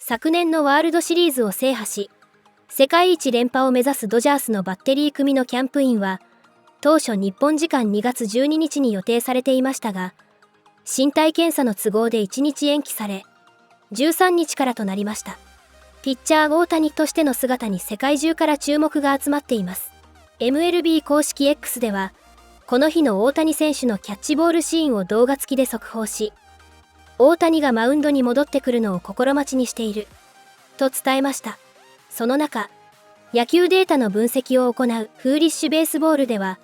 昨年のワールドシリーズを制覇し、世界一連覇を目指すドジャースのバッテリー組のキャンプインは、当初日本時間2月12日に予定されていましたが、身体検査の都合で1日延期され、13日からとなりました。ピッチャー大谷としての姿に世界中から注目が集まっています。MLB 公式 X では、この日の大谷選手のキャッチボールシーンを動画付きで速報し、大谷がマウンドに戻ってくるのを心待ちにしている、と伝えました。その中、野球データの分析を行うフーリッシュベースボールでは、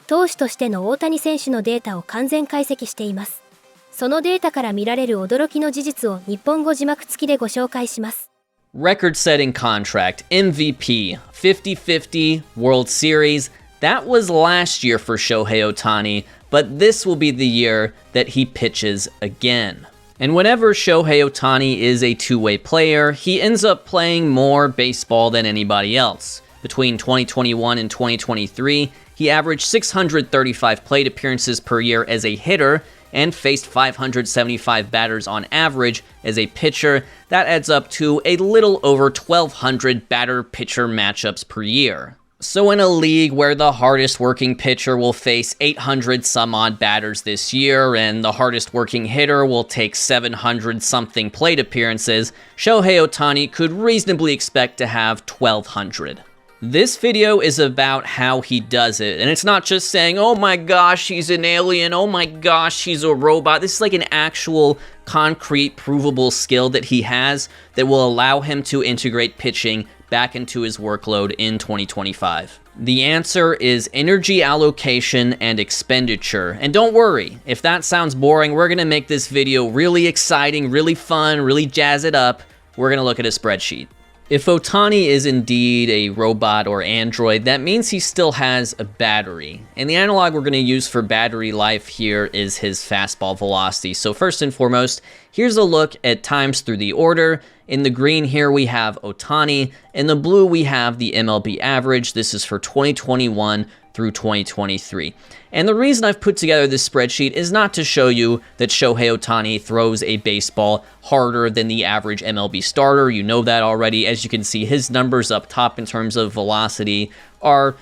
投手としての大谷選手のデータを完全解析しています。そのデータから見られる驚きの事実を日本語字幕付きでご紹介します。Record-setting contract, MVP, 50-50, World Series. That was last year for Shohei Ohtani, but this will be the year that he pitches again. And whenever Shohei Ohtani is a two-way player, he ends up playing more baseball than anybody else. Between 2021 and 2023, he averaged 635 plate appearances per year as a hitter and faced 575 batters on average as a pitcher. That adds up to a little over 1,200 batter-pitcher matchups per year. So in a league where the hardest working pitcher will face 800 some odd batters this year and the hardest working hitter will take 700 something plate appearances, Shohei Ohtani could reasonably expect to have 1,200. This video is about how he does it, and it's not just saying, oh my gosh, he's an alien, oh my gosh, he's a robot. This is like an actual, concrete, provable skill that he has that will allow him to integrate pitching back into his workload in 2025. The answer is energy allocation and expenditure. And don't worry, if that sounds boring, we're gonna make this video really exciting, really fun, really jazz it up. We're gonna look at a spreadsheet. If Ohtani is indeed a robot or android, that means he still has a battery. And the analog we're going to use for battery life here is his fastball velocity. So first and foremost, here's a look at times through the order. In the green here we have Ohtani. In the blue we have the MLB average. This is for 2021 through 2023. And the reason I've put together this spreadsheet is not to show you that Shohei Ohtani throws a baseball harder than the average MLB starter. You know that already. As you can see, his numbers up top in terms of velocity are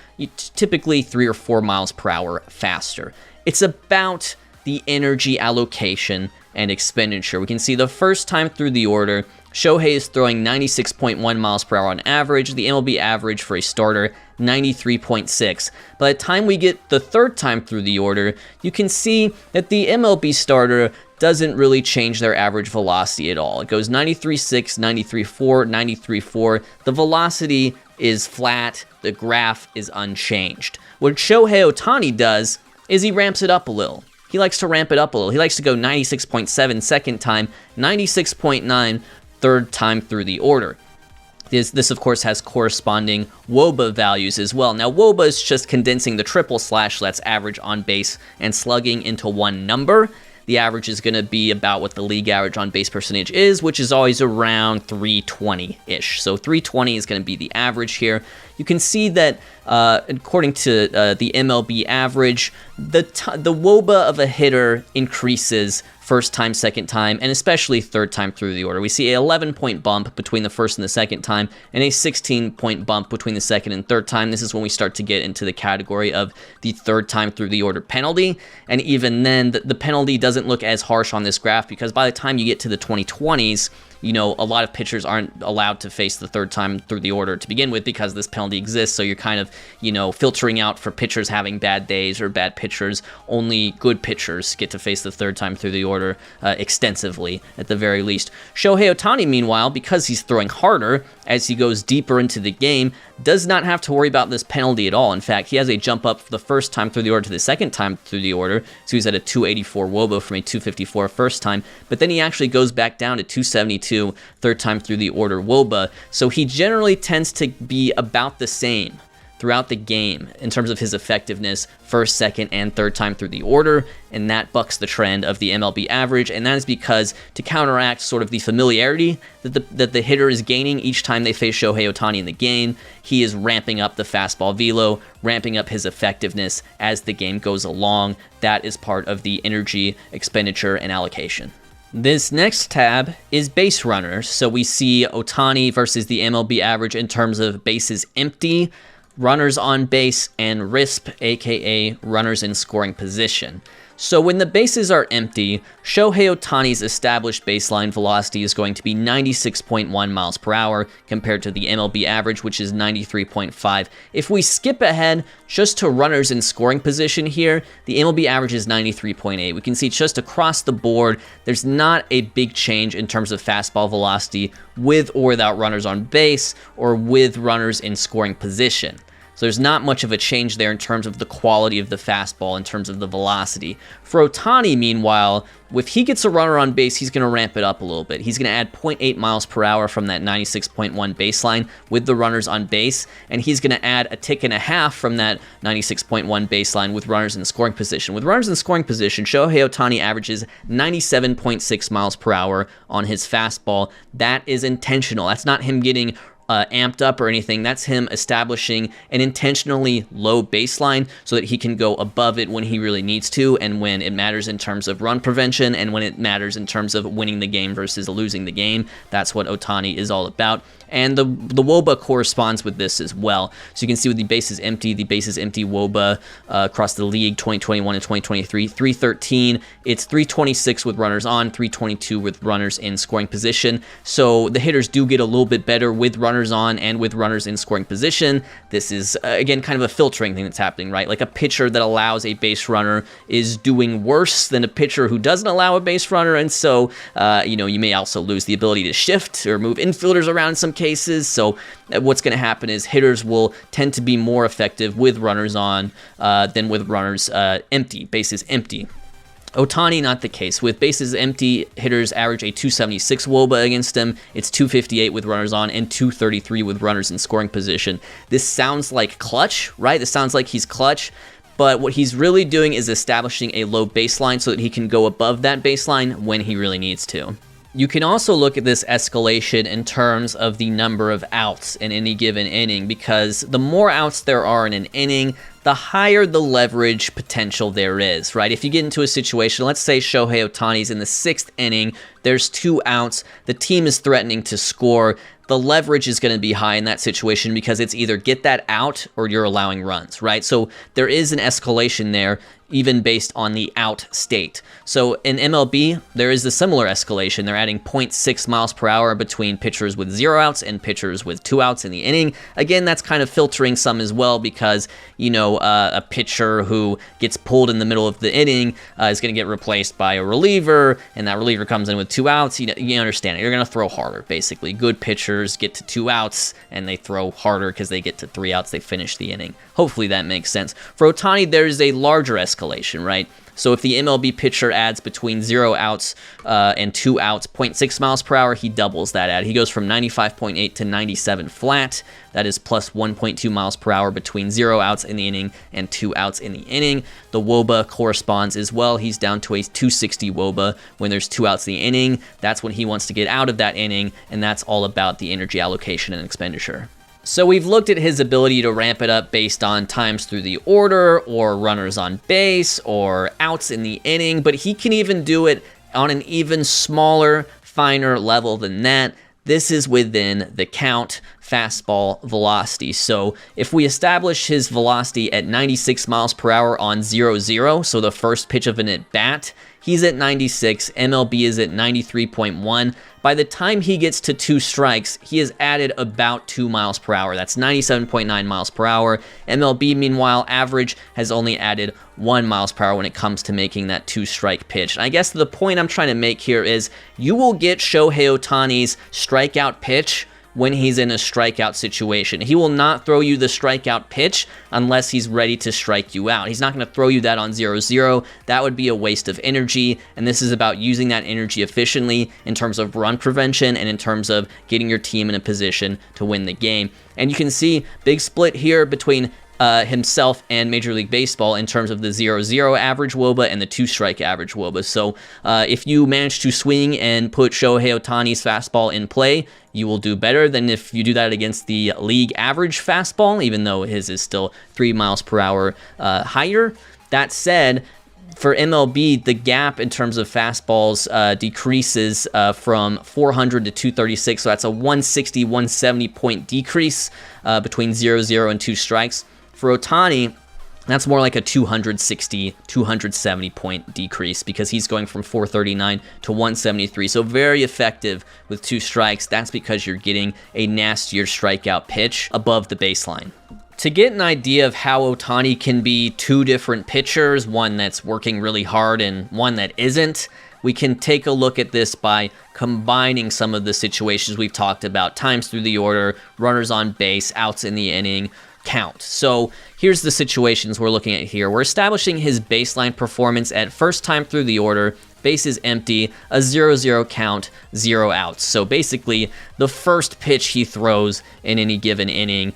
typically 3 or 4 miles per hour faster. It's about the energy allocation and expenditure. We can see the first time through the order, Shohei is throwing 96.1 miles per hour on average. The MLB average for a starter, 93.6. By the time we get the third time through the order, you can see that the MLB starter doesn't really change their average velocity at all. It goes 93.6, 93.4, 93.4. The velocity is flat. The graph is unchanged. What Shohei Ohtani does is he ramps it up a little. He likes to ramp it up a little. He likes to go 96.7 second time, 96.9 third time through the order. This of course has corresponding WOBA values as well. Now WOBA is just condensing the triple slash, that's average on base and slugging, into one number. The average is going to be about what the league average on base percentage is, which is always around 320-ish. So 320 is going to be the average here. You can see that according to the MLB average, the WOBA of a hitter increases first time, second time, and especially third time through the order. We see a 11-point bump between the first and the second time, and a 16-point bump between the second and third time. This is when we start to get into the category of the third time through the order penalty, and even then, the penalty doesn't look as harsh on this graph, because by the time you get to the 2020s, you know, a lot of pitchers aren't allowed to face the third time through the order to begin with because this penalty exists. So you're kind of, you know, filtering out for pitchers having bad days or bad pitchers. Only good pitchers get to face the third time through the order extensively, at the very least. Shohei Ohtani, meanwhile, because he's throwing harder as he goes deeper into the game, does not have to worry about this penalty at all. In fact, he has a jump up the first time through the order to the second time through the order. So he's at a 284 WOBA from a 254 first time. But then he actually goes back down to 272 third time through the order WOBA. So he generally tends to be about the same throughout the game in terms of his effectiveness first, second, and third time through the order, and that bucks the trend of the MLB average, and that is because to counteract sort of the familiarity that the hitter is gaining each time they face Shohei Ohtani in the game, he is ramping up the fastball velo, ramping up his effectiveness as the game goes along. That is part of the energy expenditure and allocation. This next tab is base runners. So we see Ohtani versus the MLB average in terms of bases empty, runners on base, and RISP, aka runners in scoring position. So when the bases are empty, Shohei Ohtani's established baseline velocity is going to be 96.1 miles per hour compared to the MLB average, which is 93.5. If we skip ahead just to runners in scoring position here, the MLB average is 93.8. We can see just across the board, there's not a big change in terms of fastball velocity with or without runners on base or with runners in scoring position. So there's not much of a change there in terms of the quality of the fastball, in terms of the velocity. For Ohtani, meanwhile, if he gets a runner on base, he's going to ramp it up a little bit. He's going to add 0.8 miles per hour from that 96.1 baseline with the runners on base, and he's going to add a tick and a half from that 96.1 baseline with runners in scoring position. With runners in scoring position, Shohei Ohtani averages 97.6 miles per hour on his fastball. That is intentional. That's not him getting amped up or anything. That's him establishing an intentionally low baseline so that he can go above it when he really needs to, and when it matters in terms of run prevention, and when it matters in terms of winning the game versus losing the game. That's what Ohtani is all about. And the WOBA corresponds with this as well. So you can see with the bases empty WOBA across the league 2021 and 2023, 313. It's 326 with runners on, 322 with runners in scoring position. So the hitters do get a little bit better with runners on and with runners in scoring position. This is, again, kind of a filtering thing that's happening, right? Like a pitcher that allows a base runner is doing worse than a pitcher who doesn't allow a base runner. And so, you may also lose the ability to shift or move infielders around in some cases. So what's going to happen is hitters will tend to be more effective with runners on than with runners empty, bases empty. Ohtani, not the case. With bases empty, hitters average a 276 WOBA against him. It's 258 with runners on and 233 with runners in scoring position. This sounds like clutch, right? This sounds like he's clutch. But what he's really doing is establishing a low baseline so that he can go above that baseline when he really needs to. You can also look at this escalation in terms of the number of outs in any given inning, because the more outs there are in an inning, the higher the leverage potential there is, right? If you get into a situation, let's say Shohei Ohtani's in the 6th inning, there's 2 outs, the team is threatening to score, the leverage is going to be high in that situation because it's either get that out or you're allowing runs, right? So there is an escalation there, even based on the out state. So in MLB, there is a similar escalation. They're adding 0.6 miles per hour between pitchers with 0 outs and pitchers with 2 outs in the inning. Again, that's kind of filtering some as well because, a pitcher who gets pulled in the middle of the inning is going to get replaced by a reliever, and that reliever comes in with 2 outs. You understand it. You're going to throw harder, basically. Good pitchers get to 2 outs, and they throw harder because they get to 3 outs. They finish the inning. Hopefully that makes sense. For Ohtani, there's a larger escalation, right? So if the MLB pitcher adds between 0 outs and 2 outs, 0.6 miles per hour, he doubles that add. He goes from 95.8 to 97 flat. That is plus 1.2 miles per hour between 0 outs in the inning and 2 outs in the inning. The WOBA corresponds as well. He's down to a 260 WOBA when there's 2 outs in the inning. That's when he wants to get out of that inning, and that's all about the energy allocation and expenditure. So we've looked at his ability to ramp it up based on times through the order or runners on base or outs in the inning, but he can even do it on an even smaller, finer level than that. This is within the count fastball velocity. So if we establish his velocity at 96 miles per hour on 0-0, so the first pitch of an at-bat, he's at 96, MLB is at 93.1. By the time he gets to 2 strikes, he has added about 2 miles per hour. That's 97.9 miles per hour. MLB, meanwhile, average has only added 1 miles per hour when it comes to making that 2-strike pitch. And I guess the point I'm trying to make here is you will get Shohei Ohtani's strikeout pitch when he's in a strikeout situation. He will not throw you the strikeout pitch unless he's ready to strike you out. He's not going to throw you that on 0-0. That would be a waste of energy, and this is about using that energy efficiently in terms of run prevention and in terms of getting your team in a position to win the game. And you can see big split here between himself and Major League Baseball in terms of the 0-0 average WOBA and the 2-strike average WOBA. So if you manage to swing and put Shohei Ohtani's fastball in play, you will do better than if you do that against the league average fastball, even though his is still 3 miles per hour higher. That said, For MLB, the gap in terms of fastballs decreases from 400 to 236, so that's a 160, 170 point decrease between 0-0 and 2 strikes. For Ohtani, that's more like a 260, 270 point decrease because he's going from 439 to 173. So very effective with 2 strikes. That's because you're getting a nastier strikeout pitch above the baseline. To get an idea of how Ohtani can be 2 different pitchers, one that's working really hard and one that isn't, we can take a look at this by combining some of the situations we've talked about: times through the order, runners on base, outs in the inning, count. So here's the situations we're looking at here. We're establishing his baseline performance at first time through the order, bases empty, a 0-0 count, 0 outs. So basically, the first pitch he throws in any given inning,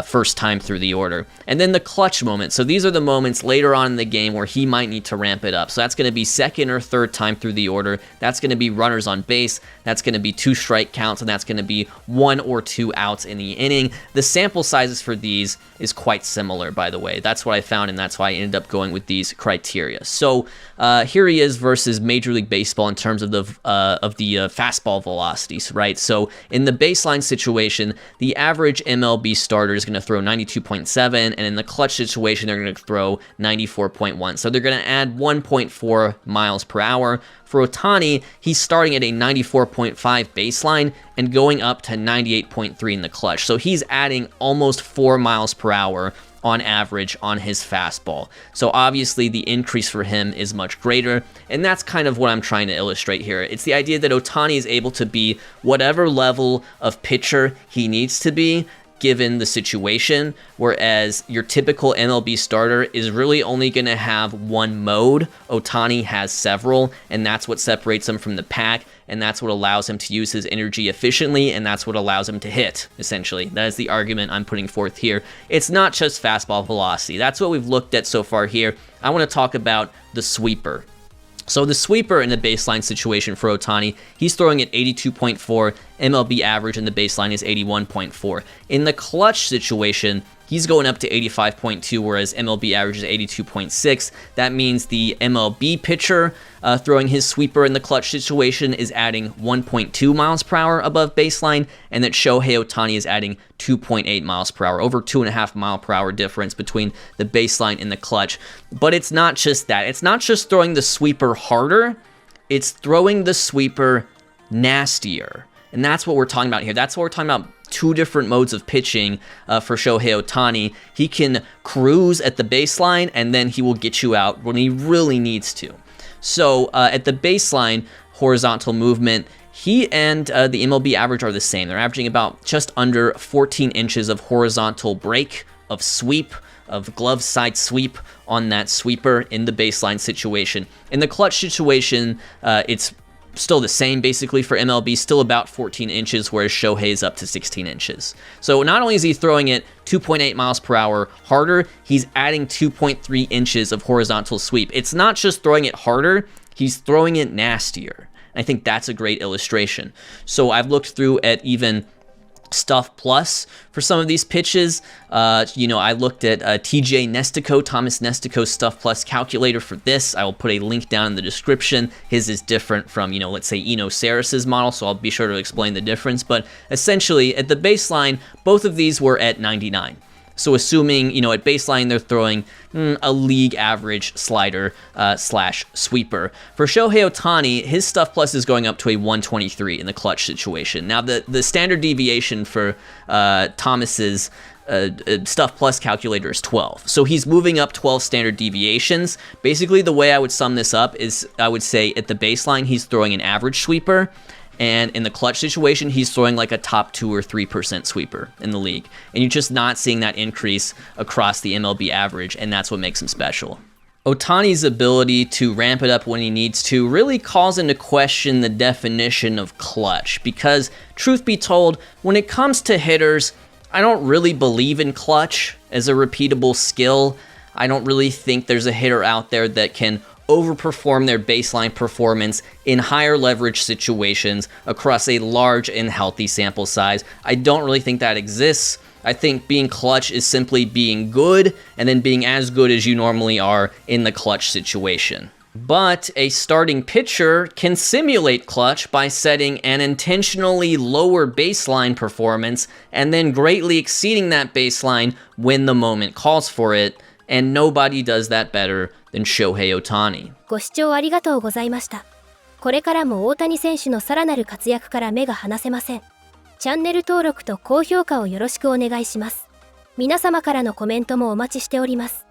first time through the order. And then the clutch moment. So these are the moments later on in the game where he might need to ramp it up. So that's going to be second or third time through the order. That's going to be runners on base. That's going to be 2 strike counts, and that's going to be 1 or 2 outs in the inning. The sample sizes for these is quite similar, by the way. That's what I found, and that's why I ended up going with these criteria. So here he is versus Major League Baseball in terms of the fastball velocities, right? So in the baseline situation, the average MLB starter is going to throw 92.7, and in the clutch situation, they're going to throw 94.1. So they're going to add 1.4 miles per hour. For Ohtani, he's starting at a 94.5 baseline and going up to 98.3 in the clutch. So he's adding almost 4 miles per hour on average on his fastball. So obviously the increase for him is much greater, and that's kind of what I'm trying to illustrate here. It's the idea that Ohtani is able to be whatever level of pitcher he needs to be given the situation, whereas your typical MLB starter is really only going to have one mode. Ohtani has several, and that's what separates him from the pack, and that's what allows him to use his energy efficiently, and that's what allows him to hit, essentially. That is the argument I'm putting forth here. It's not just fastball velocity. That's what we've looked at so far here. I want to talk about the sweeper. So the sweeper in the baseline situation for Ohtani, he's throwing at 82.4. MLB average in the baseline is 81.4. In the clutch situation, he's going up to 85.2, whereas MLB average is 82.6. That means the MLB pitcher throwing his sweeper in the clutch situation is adding 1.2 miles per hour above baseline, and that Shohei Ohtani is adding 2.8 miles per hour, over 2.5 mile per hour difference between the baseline and the clutch. But it's not just that. It's not just throwing the sweeper harder, it's throwing the sweeper nastier. And that's what we're talking about here. That's what we're talking about. 2 different modes of pitching for Shohei Ohtani. He can cruise at the baseline, and then he will get you out when he really needs to. So at the baseline, horizontal movement, he and the MLB average are the same. They're averaging about just under 14 inches of horizontal break, of sweep, of glove side sweep on that sweeper in the baseline situation. In the clutch situation, it's still the same basically for MLB, still about 14 inches, whereas Shohei's up to 16 inches. So not only is he throwing it 2.8 miles per hour harder, he's adding 2.3 inches of horizontal sweep. It's not just throwing it harder, he's throwing it nastier. I think that's a great illustration. So I've looked through at even Stuff Plus for some of these pitches. I looked at Thomas Nestico's Stuff Plus calculator for this. I will put a link down in the description. His is different from, let's say Eno Sarris's model, so I'll be sure to explain the difference. But essentially, at the baseline, both of these were at 99. So assuming, at baseline, they're throwing a league average slider slash sweeper. For Shohei Ohtani, his Stuff Plus is going up to a 123 in the clutch situation. Now, the standard deviation for Thomas's Stuff Plus calculator is 12. So he's moving up 12 standard deviations. Basically, the way I would sum this up is I would say at the baseline, he's throwing an average sweeper. And in the clutch situation, he's throwing like a top 2 or 3% sweeper in the league. And you're just not seeing that increase across the MLB average, and that's what makes him special. Ohtani's ability to ramp it up when he needs to really calls into question the definition of clutch, because truth be told, when it comes to hitters, I don't really believe in clutch as a repeatable skill. I don't really think there's a hitter out there that can overperform their baseline performance in higher leverage situations across a large and healthy sample size. I don't really think that exists. I think being clutch is simply being good and then being as good as you normally are in the clutch situation. But a starting pitcher can simulate clutch by setting an intentionally lower baseline performance and then greatly exceeding that baseline when the moment calls for it, and nobody does that better than Shohei Ohtani. ご視聴ありがとうございました。これからも大谷選手のさらなる活躍から目が離せません。チャンネル登録と高評価をよろしくお願いします。皆様からのコメントもお待ちしております。